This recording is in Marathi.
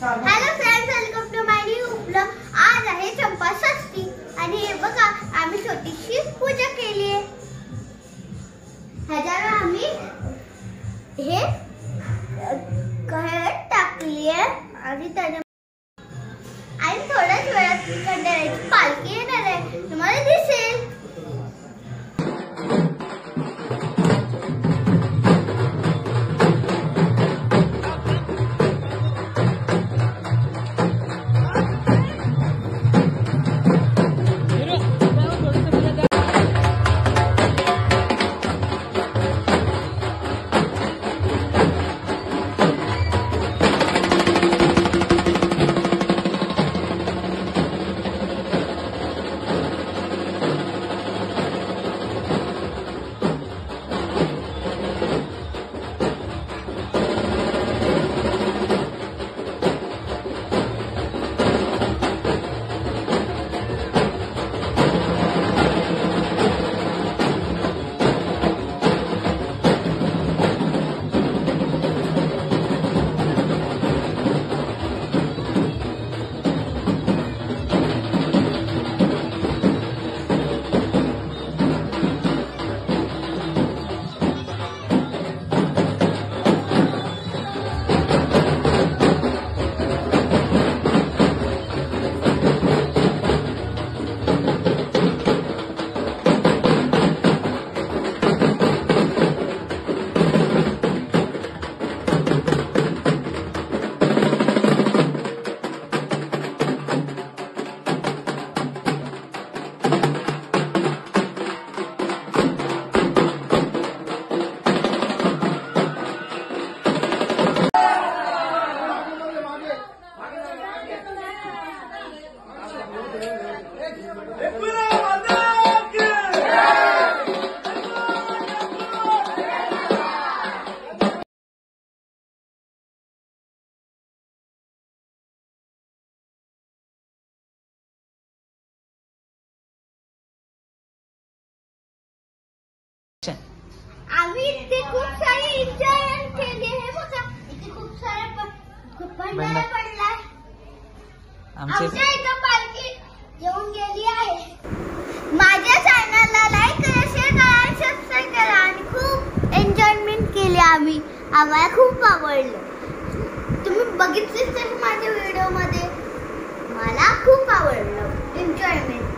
Hello friends, welcome to my new vlog. आज आहे चंपाषष्ठी आणि हे बघा आम्ही छोटीशी पूजा केली आहे। ह्याच्यावर आम्ही हे कहेर टाकली आहे आणि त्याने आणि थोड्याच वेळात खंडेरायाची पालखी येणार आहे, तुम्हाला दिसेल। आम्ही इथे खूप सारे एन्जॉय केले हे बघा, इथे खूप सारे भंडारा पडलाय। आमच्या इथं पालखी येऊन गेली आहे। माझ्या चॅनलला लाईक करा, शेअर करा आणि सबस्क्राईब करा आणि खूप एन्जॉयमेंट केली आम्ही, आम्हाला खूप आवडलं। तुम्ही बघितलेच तर माझ्या व्हिडिओ मध्ये, मला खूप आवडलं एन्जॉयमेंट।